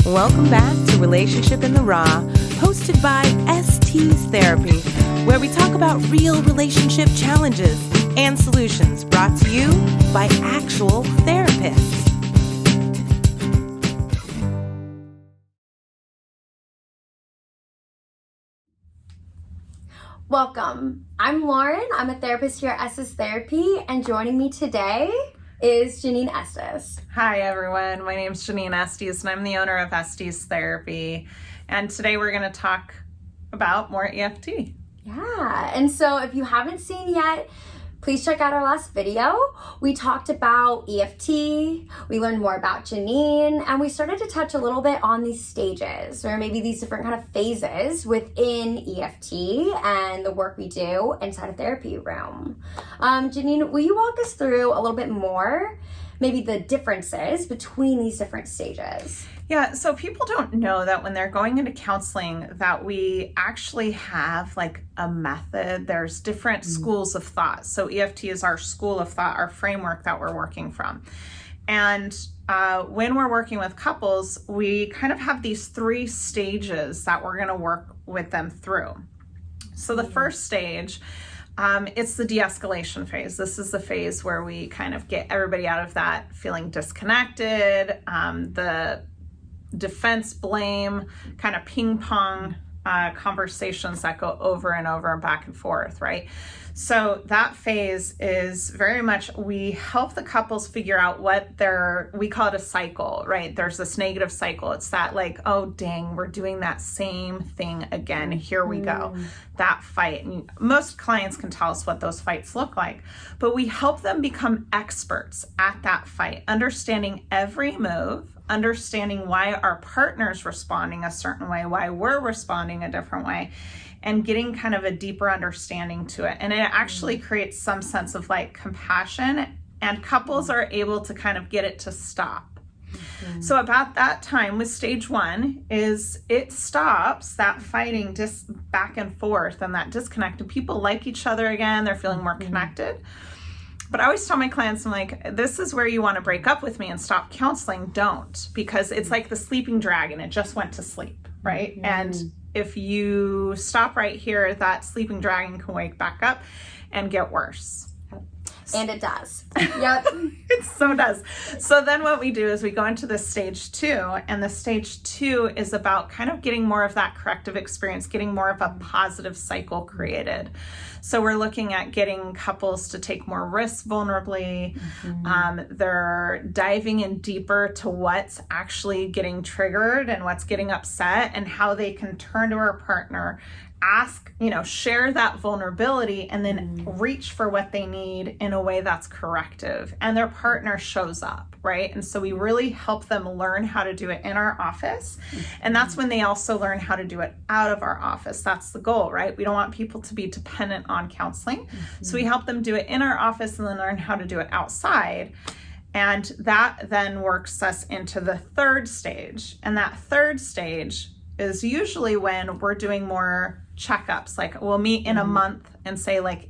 Welcome back to Relationship in the Raw, hosted by Estes Therapy, where we talk about real relationship challenges and solutions brought to you by actual therapists. Welcome. I'm Lauren. I'm a therapist here at Estes Therapy, and joining me today is Jennine Estes. Hi everyone, my name is Jennine Estes and I'm the owner of Estes Therapy, and today we're going to talk about more EFT. Yeah, and so if you haven't seen yet, please check out our last video. We talked about EFT, we learned more about Jennine, and we started to touch a little bit on these stages, or maybe these different kind of phases within EFT and the work we do inside a therapy room. Jennine, will you walk us through a little bit more, maybe the differences between these different stages? Yeah, so people don't know that when they're going into counseling that we actually have like a method. There's different schools of thought. So EFT is our school of thought, our framework that we're working from. And when we're working with couples, we kind of have these 3 stages that we're going to work with them through. So the first stage, it's the de-escalation phase. This is the phase where we kind of get everybody out of that feeling disconnected, the defense, blame, kind of ping pong conversations that go over and over and back and forth, right? So that phase is very much, we help the couples figure out what we call it a cycle, right? There's this negative cycle. It's that like, oh dang, we're doing that same thing again. Here we go. That fight. And most clients can tell us what those fights look like, but we help them become experts at that fight, understanding every move, understanding why our partner's responding a certain way, why we're responding a different way, and getting kind of a deeper understanding to it. And it actually creates some sense of like compassion, and couples are able to kind of get it to stop. So about that time with stage 1 is it stops that fighting just back and forth and that disconnect, and people like each other again, they're feeling more connected. But I always tell my clients, I'm like, this is where you want to break up with me and stop counseling. Don't, because it's like the sleeping dragon. It just went to sleep, right? And if you stop right here, that sleeping dragon can wake back up and get worse. And it does. Yep. It so does. So then what we do is we go into the stage 2, and the stage 2 is about kind of getting more of that corrective experience, getting more of a positive cycle created. So we're looking at getting couples to take more risks vulnerably. They're diving in deeper to what's actually getting triggered and what's getting upset, and how they can turn to our partner, ask, share that vulnerability, and then reach for what they need in a way that's corrective, and their partner shows up, right? And so we really help them learn how to do it in our office, and that's when they also learn how to do it out of our office. That's the goal, right? We don't want people to be dependent on counseling, so we help them do it in our office and then learn how to do it outside. And that then works us into the 3rd stage, and that 3rd stage is usually when we're doing more checkups. Like we'll meet in a month and say like,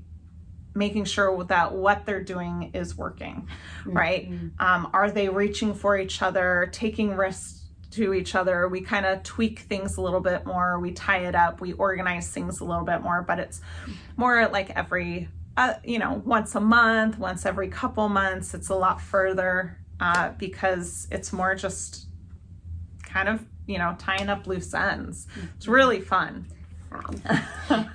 making sure that what they're doing is working, right? Are they reaching for each other, taking risks to each other? We kind of tweak things a little bit more. We tie it up. We organize things a little bit more, but it's more like every, once a month, once every couple months. It's a lot further because it's more just kind of, tying up loose ends. It's really fun.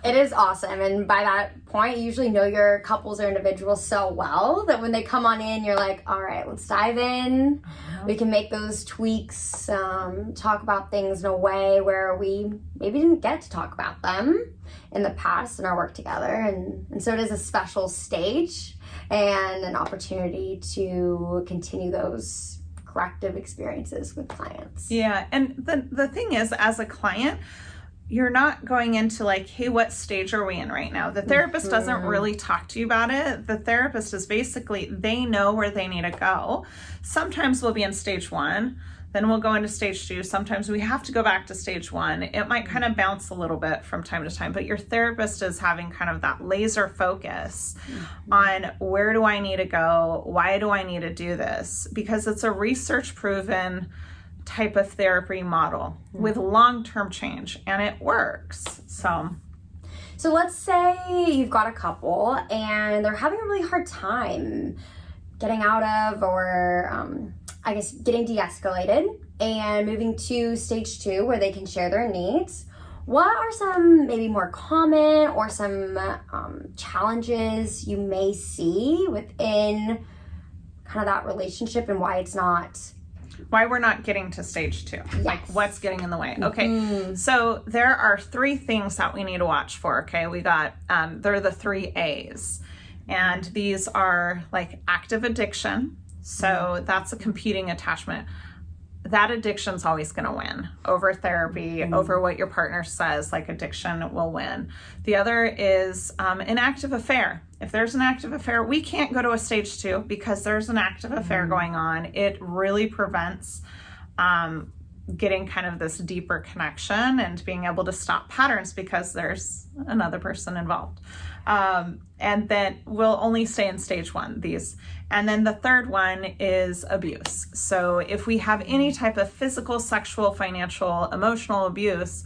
It is awesome, and by that point you usually know your couples or individuals so well that when they come on in, you're like, all right, let's dive in. We can make those tweaks, talk about things in a way where we maybe didn't get to talk about them in the past in our work together, and so it is a special stage and an opportunity to continue those corrective experiences with clients. Yeah, and the thing is, as a client, you're not going into like, hey, what stage are we in right now? The therapist doesn't really talk to you about it. The therapist is basically, they know where they need to go. Sometimes we'll be in stage 1, then we'll go into stage 2. Sometimes we have to go back to stage 1. It might kind of bounce a little bit from time to time, but your therapist is having kind of that laser focus on where do I need to go? Why do I need to do this? Because it's a research proven type of therapy model with long-term change, and it works. So let's say you've got a couple and they're having a really hard time getting out of, or I guess getting de-escalated and moving to stage 2 where they can share their needs. What are some maybe more common or some challenges you may see within kind of that relationship, and why we're not getting to stage 2? Yes. Like, what's getting in the way? Okay, so there are 3 things that we need to watch for. Okay, we got they're the 3 A's, and these are like active addiction. So that's a competing attachment. That addiction's always going to win over therapy, over what your partner says. Like, addiction will win. The other is an active affair. If there's an active affair, we can't go to a stage 2 because there's an active affair going on. It really prevents getting kind of this deeper connection and being able to stop patterns because there's another person involved. And then we'll only stay in stage 1, these. And then the third one is abuse. So if we have any type of physical, sexual, financial, emotional abuse,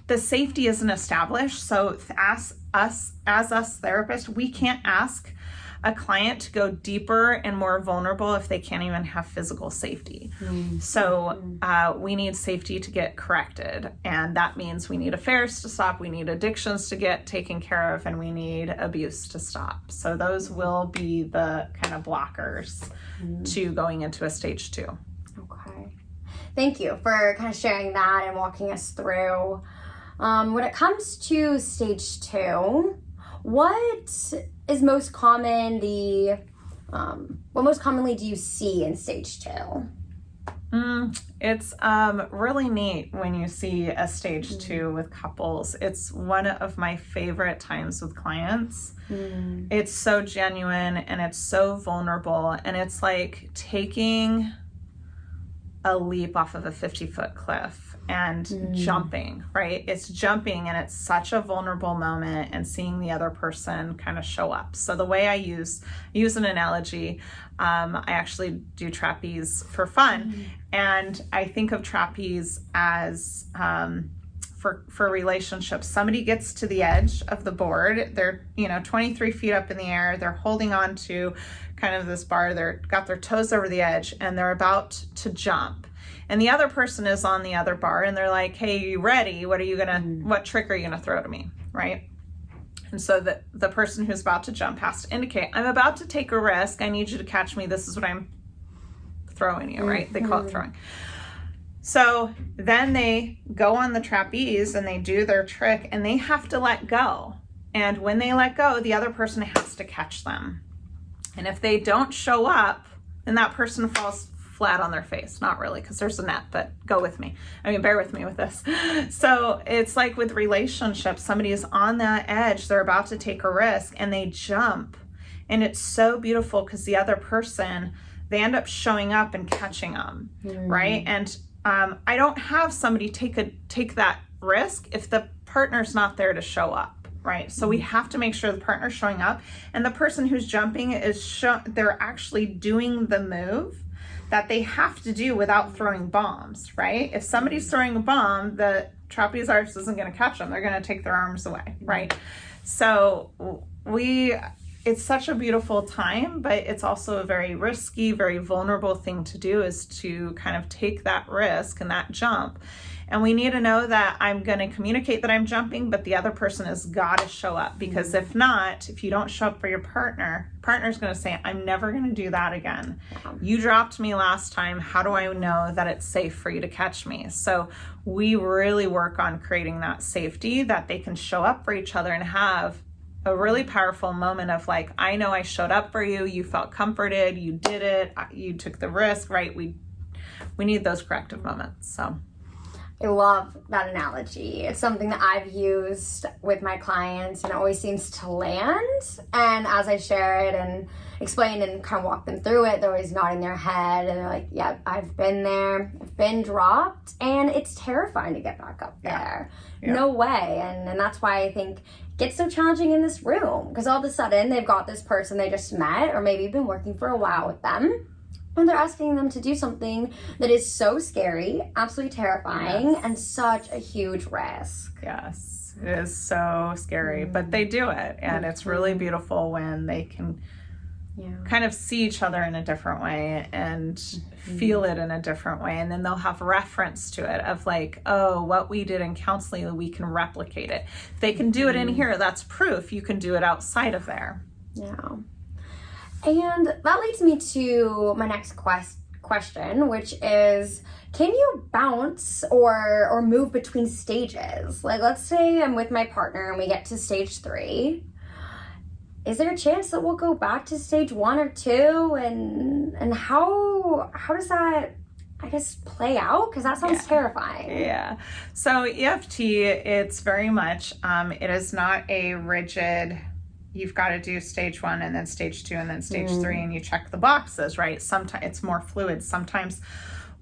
the safety isn't established. So as us therapists, we can't ask a client to go deeper and more vulnerable if they can't even have physical safety. So we need safety to get corrected. And that means we need affairs to stop, we need addictions to get taken care of, and we need abuse to stop. So those will be the kind of blockers to going into a stage 2. Okay. Thank you for kind of sharing that and walking us through. When it comes to stage 2, what is most common, what most commonly do you see in stage 2? It's really neat when you see a stage 2 with couples. It's one of my favorite times with clients. It's so genuine and it's so vulnerable, and it's like taking a leap off of a 50-foot cliff and jumping, right? It's jumping, and it's such a vulnerable moment, and seeing the other person kind of show up. So the way I use an analogy, I actually do trapeze for fun, and I think of trapeze as for relationships. Somebody gets to the edge of the board, they're 23 feet up in the air, they're holding on to kind of this bar, they're got their toes over the edge, and they're about to jump. And the other person is on the other bar, and they're like, hey, you ready? What trick are you gonna throw to me, right? And so the person who's about to jump has to indicate, I'm about to take a risk, I need you to catch me, this is what I'm throwing you, right? They call it throwing. So then they go on the trapeze and they do their trick, and they have to let go. And when they let go, the other person has to catch them. And if they don't show up, then that person falls flat on their face. Not really, because there's a net, but bear with me with this. So it's like with relationships, somebody is on that edge, they're about to take a risk, and they jump. And it's so beautiful because the other person, they end up showing up and catching them, right? And I don't have somebody take that risk if the partner's not there to show up. Right. So we have to make sure the partner's showing up, and the person who's jumping they're actually doing the move that they have to do without throwing bombs, right? If somebody's throwing a bomb, the trapeze artist isn't going to catch them. They're going to take their arms away, right? So it's such a beautiful time, but it's also a very risky, very vulnerable thing to do, is to kind of take that risk and that jump. And we need to know that I'm going to communicate that I'm jumping, but the other person has got to show up, because if not, if you don't show up for your partner's going to say, I'm never going to do that again. You dropped me last time. How do I know that it's safe for you to catch me? So we really work on creating that safety, that they can show up for each other and have a really powerful moment of like, I know I showed up for you. You felt comforted. You did it. You took the risk, right? We need those corrective moments. So I love that analogy. It's something that I've used with my clients, and it always seems to land. And as I share it and explain and kind of walk them through it, they're always nodding their head, and they're like, yep, I've been there, I've been dropped, and it's terrifying to get back up there. Yeah. No way. And that's why I think it gets so challenging in this room, because all of a sudden they've got this person they just met, or maybe been working for a while with them, when they're asking them to do something that is so scary, absolutely terrifying, and such a huge risk. Yes, it is so scary, but they do it, and it's really beautiful when they can kind of see each other in a different way and feel it in a different way, and then they'll have reference to it of like, oh, what we did in counseling, we can replicate it. If they can do it in here, that's proof you can do it outside of there. Yeah. And that leads me to my next question, which is, can you bounce or move between stages? Like, let's say I'm with my partner and we get to stage 3. Is there a chance that we'll go back to stage 1 or 2? And how does that, I guess, play out? Because that sounds terrifying. Yeah. So EFT, it's very much, it is not a rigid, you've got to do stage 1 and then stage 2 and then stage 3 and you check the boxes, right? Sometimes it's more fluid. Sometimes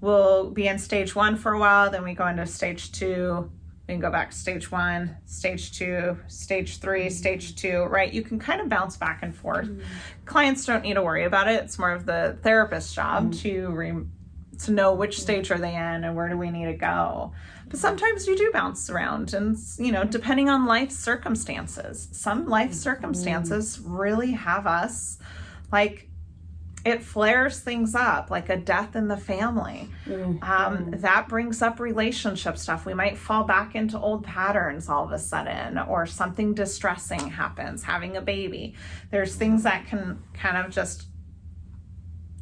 we'll be in stage 1 for a while, then we go into stage 2, we can go back to stage 1, stage 2, stage 3, stage 2, right? You can kind of bounce back and forth. Clients don't need to worry about it. It's more of the therapist's job to know which stage are they in and where do we need to go. But sometimes you do bounce around, and depending on life circumstances. Some life circumstances really have us like, it flares things up, like a death in the family. That brings up relationship stuff. We might fall back into old patterns all of a sudden, or something distressing happens, having a baby. There's things that can kind of just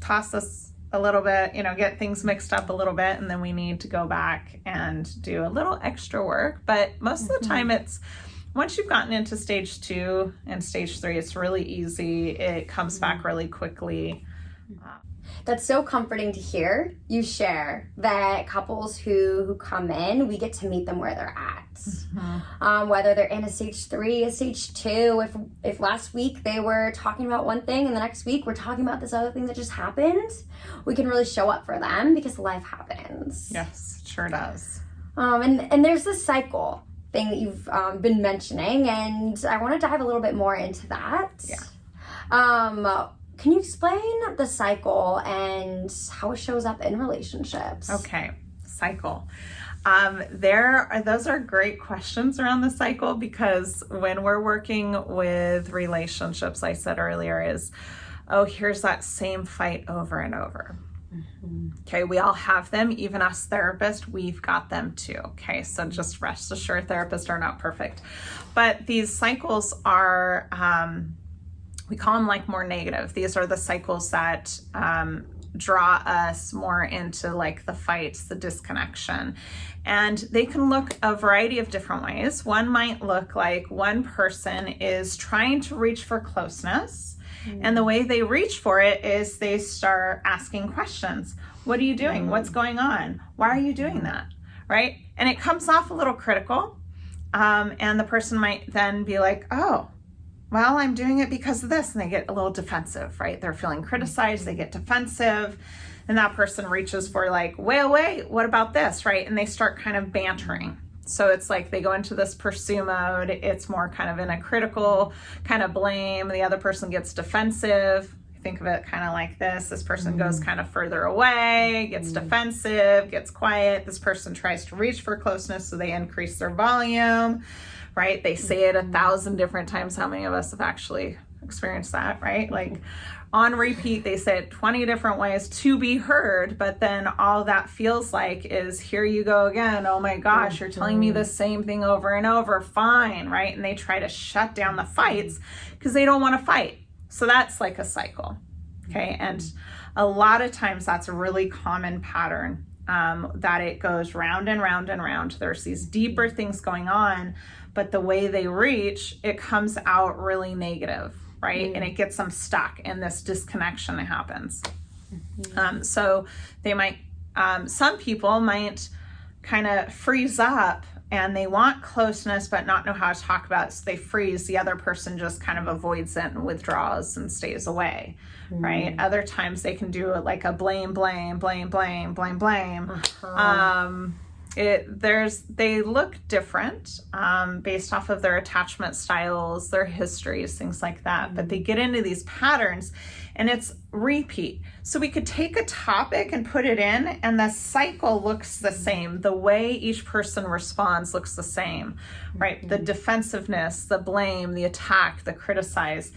toss us a little bit, get things mixed up a little bit, and then we need to go back and do a little extra work. But most of the time it's, once you've gotten into stage 2 and stage 3, it's really easy. It comes back really quickly. That's so comforting to hear you share that couples who come in, we get to meet them where they're at. Whether they're in a stage 3, a stage 2, if last week they were talking about one thing and the next week we're talking about this other thing that just happened, we can really show up for them because life happens. Yes, it sure does. And there's this cycle thing that you've been mentioning, and I want to dive a little bit more into that. Yeah. Can you explain the cycle and how it shows up in relationships? Okay, cycle. Those are great questions around the cycle, because when we're working with relationships, I said earlier, is, here's that same fight over and over. Okay, we all have them, even us therapists, we've got them too. Okay, so just rest assured, therapists are not perfect. But these cycles are, we call them like more negative. These are the cycles that draw us more into like the fights, the disconnection. And they can look a variety of different ways. One might look like one person is trying to reach for closeness. And the way they reach for it is they start asking questions. What are you doing? What's going on? Why are you doing that? Right? And it comes off a little critical. And the person might then be like, oh, well, I'm doing it because of this. And they get a little defensive, right? They're feeling criticized. They get defensive. And that person reaches for like, wait, what about this? Right? And they start kind of bantering. So it's like they go into this pursue mode. It's more kind of in a critical kind of blame. The other person gets defensive. Think of it kind of like this. This person goes kind of further away, gets defensive, gets quiet. This person tries to reach for closeness, so they increase their volume, right? They say it 1,000 different times. How many of us have actually experienced that, right? Like on repeat, they say it 20 different ways to be heard, but then all that feels like is, here you go again. Oh my gosh, you're telling me the same thing over and over. Fine, right? And they try to shut down the fights because they don't want to fight. So that's like a cycle, okay? And a lot of times that's a really common pattern, that it goes round and round and round. There's these deeper things going on, but the way they reach, it comes out really negative, right? And it gets them stuck, and this disconnection happens. So they might, some people might kind of freeze up, and they want closeness but not know how to talk about it, so they freeze. The other person just kind of avoids it and withdraws and stays away, right? Other times they can do it like a blame. They look different based off of their attachment styles, their histories, things like that. But they get into these patterns, and it's repeat. So we could take a topic and put it in, and the cycle looks the same. The way each person responds looks the same, right? The defensiveness, the blame, the attack, the criticize,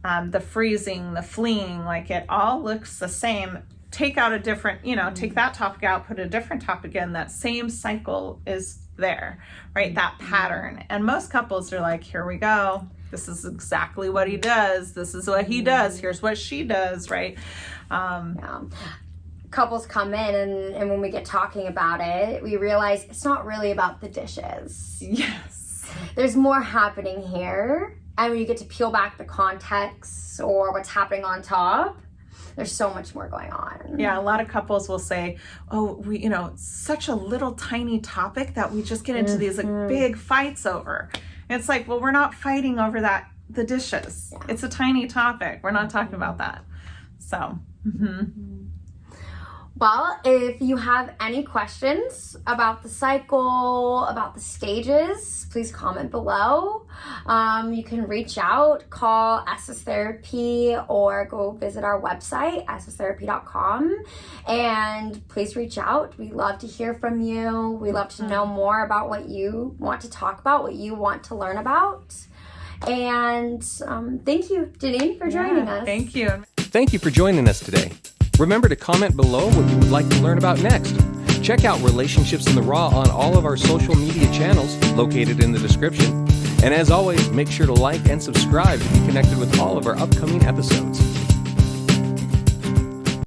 the freezing, the fleeing, like it all looks the same. Take out a different, take that topic out, put a different topic in, that same cycle is there, right? That pattern. And most couples are like, here we go. This is exactly what he does. This is what he does. Here's what she does, right? Couples come in and when we get talking about it, we realize it's not really about the dishes. Yes. There's more happening here. And when you get to peel back the context or what's happening on top, there's so much more going on. Yeah, a lot of couples will say, oh, we, such a little tiny topic that we just get into these like big fights over. And it's like, well, we're not fighting over the dishes. Yeah. It's a tiny topic. We're not talking about that. So, Well, if you have any questions about the cycle, about the stages, please comment below. You can reach out, call Estes Therapy, or go visit our website, estestherapy.com. And please reach out. We love to hear from you. We love to know more about what you want to talk about, what you want to learn about. And thank you, Jennine, for joining us. Thank you. Thank you for joining us today. Remember to comment below what you would like to learn about next. Check out Relationships in the Raw on all of our social media channels located in the description. And as always, make sure to like and subscribe to be connected with all of our upcoming episodes.